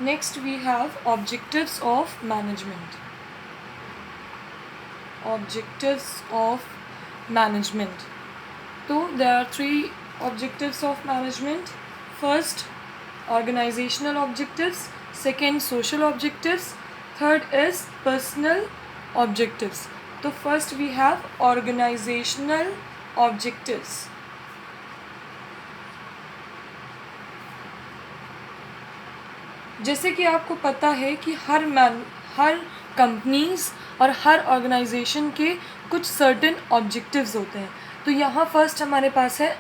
Next we have objectives of management. Objectives of management. So there are three objectives of management. First, organizational objectives. Second, social objectives. Third is personal objectives. So first we have organizational objectives. जैसे कि आपको पता है कि हर companies और हर organisation के कुछ certain objectives होते हैं. तो यहाँ फर्स्ट हमारे पास है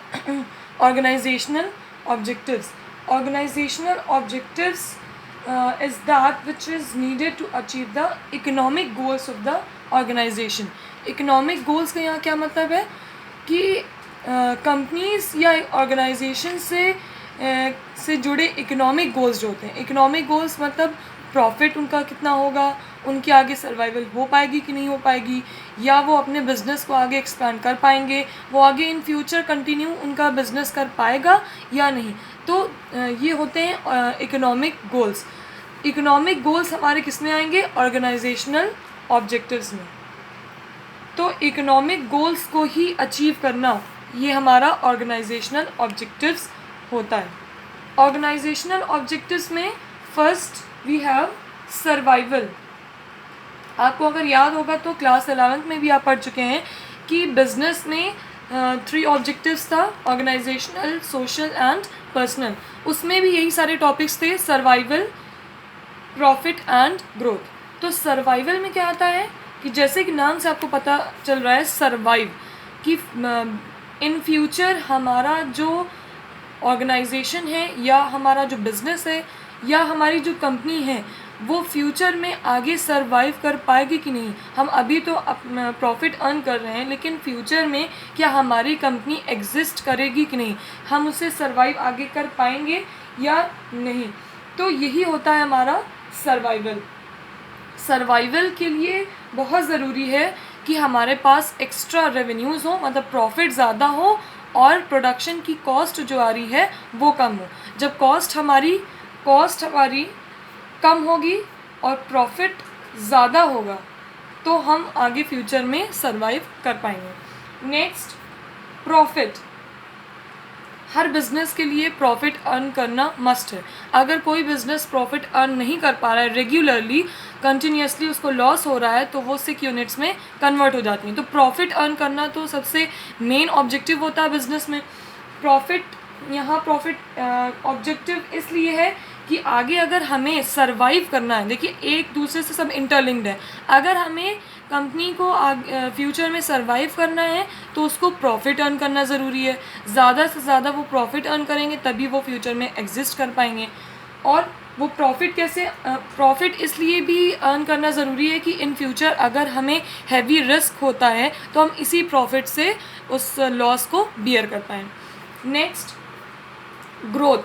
organisational objectives. Organisational objectives is that which is needed to achieve the economic goals of the organization. Economic goals का यहाँ क्या मतलब है कि कंपनीज या ऑर्गेनाइजेशन से जुड़े इकोनॉमिक गोल्स जो होते हैं. इकोनॉमिक गोल्स मतलब प्रॉफिट उनका कितना होगा, उनकी आगे सर्वाइवल हो पाएगी कि नहीं हो पाएगी, या वो अपने बिज़नेस को आगे एक्सपैंड कर पाएंगे, वो आगे इन फ्यूचर कंटिन्यू उनका बिज़नेस कर पाएगा या नहीं. तो ये होते हैं इकोनॉमिक गोल्स. इकोनॉमिक गोल्स हमारे किस में आएंगे? ऑर्गेनाइजेशनल ऑब्जेक्टिव्स में. तो इकोनॉमिक गोल्स को ही अचीव करना ये हमारा ऑर्गेनाइजेशनल ऑब्जेक्टिव्स होता है. ऑर्गेनाइजेशनल ऑब्जेक्टिव्स में फर्स्ट वी हैव सर्वाइवल. आपको अगर याद होगा तो क्लास 11th में भी आप पढ़ चुके हैं कि बिजनेस में 3 ऑब्जेक्टिव्स था, ऑर्गेनाइजेशनल, सोशल एंड पर्सनल. उसमें भी यही सारे टॉपिक्स थे, सर्वाइवल, प्रॉफिट एंड ग्रोथ. तो सर्वाइवल में क्या आता है कि जैसे कि नाम से आपको पता चल रहा है सर्वाइव, कि इन फ्यूचर हमारा जो ऑर्गेनाइजेशन है या हमारा जो बिज़नेस है या हमारी जो कंपनी है वो फ्यूचर में आगे सर्वाइव कर पाएगी कि नहीं. हम अभी तो प्रॉफिट अर्न कर रहे हैं, लेकिन फ्यूचर में क्या हमारी कंपनी एग्जिस्ट करेगी कि नहीं, हम उसे सर्वाइव आगे कर पाएंगे या नहीं. तो यही होता है हमारा सर्वाइवल. सर्वाइवल के लिए बहुत ज़रूरी है कि हमारे पास एक्स्ट्रा रेवेन्यूज़ हो, मतलब प्रॉफिट ज़्यादा हो और प्रोडक्शन की कॉस्ट जो आ रही है वो कम हो. जब कॉस्ट हमारी कम होगी और प्रॉफिट ज़्यादा होगा तो हम आगे फ्यूचर में सर्वाइव कर पाएंगे. Next, profit. हर बिज़नेस के लिए प्रॉफिट अर्न करना मस्ट है. अगर कोई बिज़नेस प्रॉफिट अर्न नहीं कर पा रहा है रेगुलरली, कंटिन्यूसली उसको लॉस हो रहा है, तो वो 6 यूनिट्स में कन्वर्ट हो जाती हैं. तो प्रॉफिट अर्न करना तो सबसे मेन ऑब्जेक्टिव होता है बिज़नेस में. प्रॉफिट ऑब्जेक्टिव इसलिए है कि आगे अगर हमें सर्वाइव करना है, देखिए एक दूसरे से सब इंटरलिंक्ड है. अगर हमें कंपनी को फ्यूचर में सर्वाइव करना है तो उसको प्रॉफिट अर्न करना ज़रूरी है. ज़्यादा से ज़्यादा वो प्रॉफिट अर्न करेंगे तभी वो फ्यूचर में एग्जिस्ट कर पाएंगे. और वो प्रॉफिट इसलिए भी अर्न करना ज़रूरी है कि इन फ्यूचर अगर हमें हैवी रिस्क होता है तो हम इसी प्रॉफिट से उस लॉस को बियर कर पाएँ. Next, growth.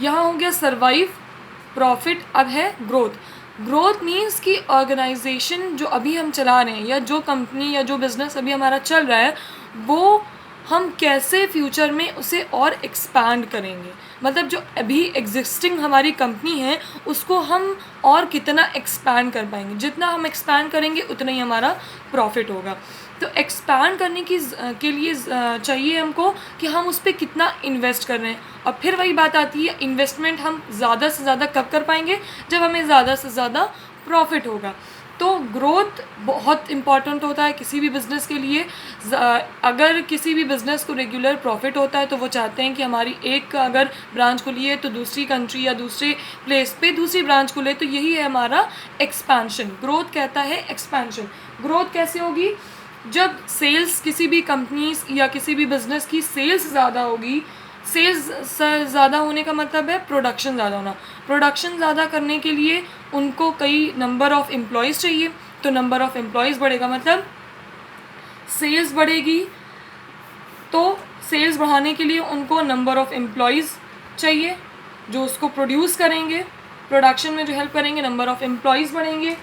यहाँ हो गया सर्वाइव, प्रॉफिट, अब है ग्रोथ. ग्रोथ मीन्स कि ऑर्गेनाइजेशन जो अभी हम चला रहे हैं या जो कंपनी या जो बिज़नेस अभी हमारा चल रहा है वो हम कैसे फ्यूचर में उसे और एक्सपैंड करेंगे. मतलब जो अभी एग्जिस्टिंग हमारी कंपनी है उसको हम और कितना एक्सपैंड कर पाएंगे. जितना हम एक्सपैंड करेंगे उतना ही हमारा प्रॉफिट होगा. तो एक्सपैंड करने के लिए चाहिए हमको कि हम उस पर कितना इन्वेस्ट कर रहे हैं. और फिर वही बात आती है, इन्वेस्टमेंट हम ज़्यादा से ज़्यादा कब कर पाएंगे? जब हमें ज़्यादा से ज़्यादा प्रॉफिट होगा. तो ग्रोथ बहुत इम्पॉर्टेंट होता है किसी भी बिज़नेस के लिए. अगर किसी भी बिज़नेस को रेगुलर प्रॉफिट होता है तो वो चाहते हैं कि हमारी एक अगर ब्रांच खुली है तो दूसरी कंट्री या दूसरे प्लेस पे दूसरी ब्रांच खुले. तो यही है हमारा एक्सपेंशन. ग्रोथ कहता है एक्सपेंशन. ग्रोथ कैसे होगी? जब सेल्स किसी भी कंपनीज या किसी भी बिज़नेस की सेल्स ज़्यादा होगी. सेल्स ज़्यादा होने का मतलब है प्रोडक्शन ज़्यादा होना. प्रोडक्शन ज़्यादा करने के लिए उनको कई नंबर ऑफ़ एम्प्लॉयज़ चाहिए. तो नंबर ऑफ़ एम्प्लॉयज़ बढ़ेगा मतलब सेल्स बढ़ेगी. तो सेल्स बढ़ाने के लिए उनको नंबर ऑफ़ एम्प्लॉयज़ चाहिए जो उसको प्रोड्यूस करेंगे, प्रोडक्शन में जो हेल्प करेंगे. नंबर ऑफ़ एम्प्लॉयज़ बढ़ेंगे.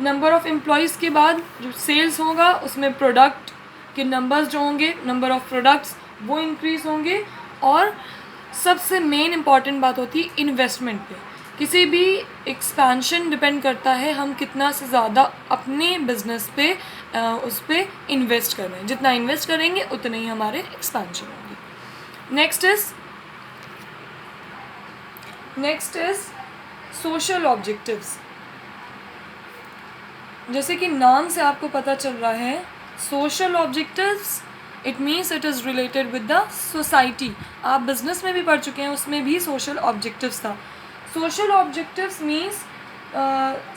नंबर ऑफ़ एम्प्लॉयज़ के बाद जो सेल्स होगा उसमें प्रोडक्ट के नंबर्स जो होंगे, नंबर ऑफ़ प्रोडक्ट्स वो इंक्रीज़ होंगे. और सबसे मेन इम्पॉर्टेंट बात होती है इन्वेस्टमेंट पे। किसी भी एक्सपेंशन डिपेंड करता है हम कितना से ज़्यादा अपने बिजनेस पे उस पर इन्वेस्ट कर रहे हैं। जितना इन्वेस्ट करेंगे उतने ही हमारे एक्सपेंशन होंगे। Next is social objectives. जैसे कि नाम से आपको पता चल रहा है, social objectives it means it is related with the society. आप बिजनेस में भी पढ़ चुके हैं, उसमें भी सोशल ऑब्जेक्टिव्स था। Social objectives means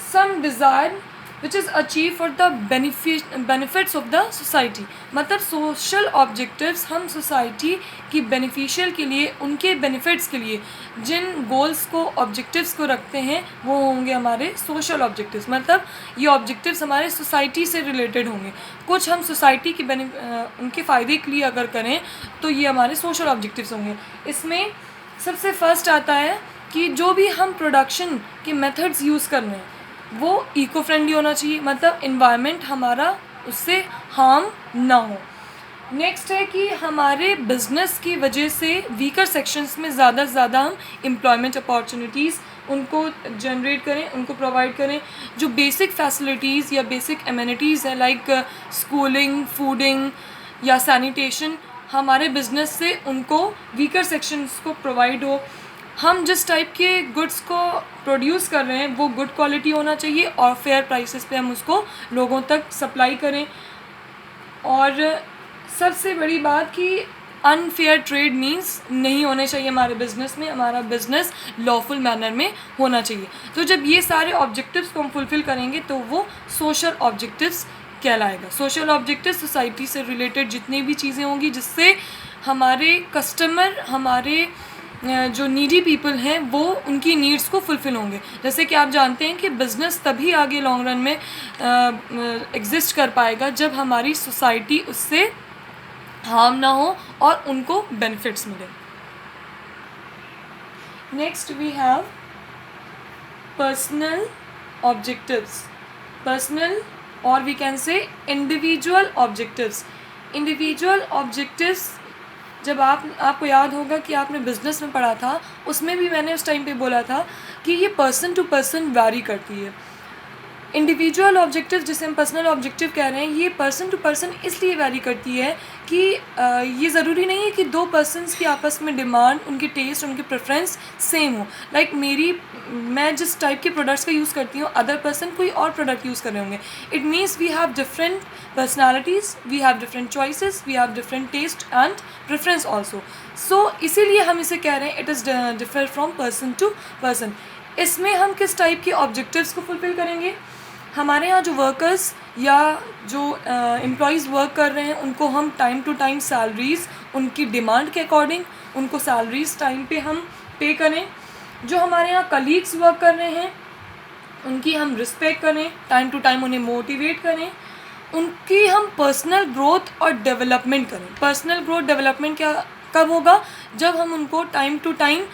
some desire which is achieve for the benefits of the society. मतलब सोशल ऑब्जेक्टिव्स हम सोसाइटी की बेनिफिशियल के लिए, उनके बेनिफिट्स के लिए जिन गोल्स को, ऑब्जेक्टिव्स को रखते हैं वो होंगे हमारे सोशल ऑब्जेक्टिव्स। मतलब ये ऑब्जेक्टिव्स हमारे सोसाइटी से रिलेटेड होंगे। कुछ हम सोसाइटी की उनके फ़ायदे के लिए अगर करें तो ये हमारे सोशल ऑब्जेक्टिव्स होंगे। इसमें सबसे फर्स्ट आता है कि जो भी हम प्रोडक्शन के मेथड्स यूज़ कर रहे हैं वो इको फ्रेंडली होना चाहिए, मतलब इन्वायरमेंट हमारा उससे हार्म ना हो। नेक्स्ट है कि हमारे बिजनेस की वजह से वीकर सेक्शंस में ज़्यादा से ज़्यादा हम एम्प्लॉयमेंट अपॉर्चुनिटीज़ उनको जनरेट करें, उनको प्रोवाइड करें। जो बेसिक फैसिलिटीज़ या बेसिक एमिनिटीज़ हैं लाइक स्कूलिंग, फूडिंग या सैनिटेशन, हमारे बिजनेस से उनको वीकर सेक्शंस को प्रोवाइड हो। हम जिस टाइप के गुड्स को प्रोड्यूस कर रहे हैं वो गुड क्वालिटी होना चाहिए और फेयर प्राइसेस पे हम उसको लोगों तक सप्लाई करें। और सबसे बड़ी बात कि अनफेयर ट्रेड मीन्स नहीं होने चाहिए हमारे बिज़नेस में। हमारा बिज़नेस लॉफुल मैनर में होना चाहिए। तो जब ये सारे ऑब्जेक्टिव्स को हम फुलफ़िल करेंगे तो वो सोशल ऑब्जेक्टिव्स कहलाएगा। सोशल ऑब्जेक्टिव सोसाइटी से रिलेटेड जितनी भी चीज़ें होंगी जिससे हमारे कस्टमर, हमारे जो नीडी पीपल हैं वो उनकी नीड्स को फुलफ़िल होंगे। जैसे कि आप जानते हैं कि बिज़नेस तभी आगे लॉन्ग रन में एग्जिस्ट कर पाएगा जब हमारी सोसाइटी उससे हार्म ना हो और उनको बेनिफिट्स मिले। Next we have personal objectives. Personal और we can say individual objectives. Individual objectives जब आपको याद होगा कि आपने बिज़नेस में पढ़ा था, उसमें भी मैंने उस टाइम पे बोला था कि ये पर्सन टू पर्सन वैरी करती है। इंडिविजुअल ऑब्जेक्टिव जिसे हम पर्सनल ऑब्जेक्टिव कह रहे हैं, ये पर्सन टू पर्सन इसलिए वैरी करती है कि ये ज़रूरी नहीं है कि दो पर्सन्स की आपस में डिमांड, उनके टेस्ट, उनके प्रेफरेंस सेम हो। लाइक मैं जिस टाइप के प्रोडक्ट्स का यूज़ करती हूँ, अदर पर्सन कोई और प्रोडक्ट यूज़ कर रहे होंगे। It means we have different personalities, we have different choices, we have different taste and preference also. So इसीलिए हम इसे कह रहे हैं it is differ from person to person. इसमें हम किस टाइप के ऑब्जेक्टिव्स को फुलफ़िल करेंगे? हमारे यहाँ जो वर्कर्स या जो एम्प्लॉयज़ वर्क कर रहे हैं उनको हम टाइम टू टाइम सैलरीज़, उनकी डिमांड के अकॉर्डिंग उनको सैलरीज़ टाइम पे हम पे करें। जो हमारे यहाँ कलीग्स वर्क कर रहे हैं उनकी हम रिस्पेक्ट करें, टाइम टू टाइम उन्हें मोटिवेट करें, उनकी हम पर्सनल ग्रोथ और डेवलपमेंट करें। पर्सनल ग्रोथ डेवलपमेंट क्या कब होगा? जब हम उनको time to time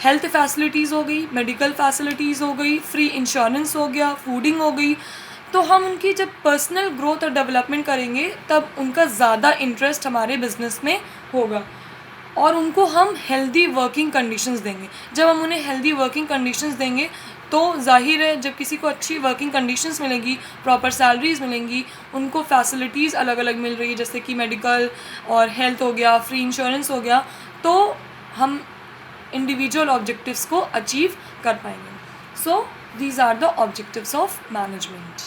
health facilities हो गई, मेडिकल फैसिलिटीज़ हो गई, फ्री इंश्योरेंस हो गया, फूडिंग हो गई, तो हम उनकी जब पर्सनल ग्रोथ और डेवलपमेंट करेंगे तब उनका ज़्यादा इंटरेस्ट हमारे बिज़नेस में होगा और उनको हम हेल्दी वर्किंग कंडीशंस देंगे। जब हम उन्हें हेल्दी वर्किंग कंडीशंस देंगे तो जाहिर है जब किसी को अच्छी वर्किंग कंडीशंस मिलेंगी, प्रॉपर सैलरीज़ मिलेंगी, उनको फैसिलिटीज़ अलग अलग मिल रही है जैसे कि मेडिकल और हेल्थ हो गया, फ्री इंश्योरेंस हो गया, तो हम इंडिविजुअल ऑब्जेक्टिव्स को अचीव कर पाएंगे। So these are the objectives of management.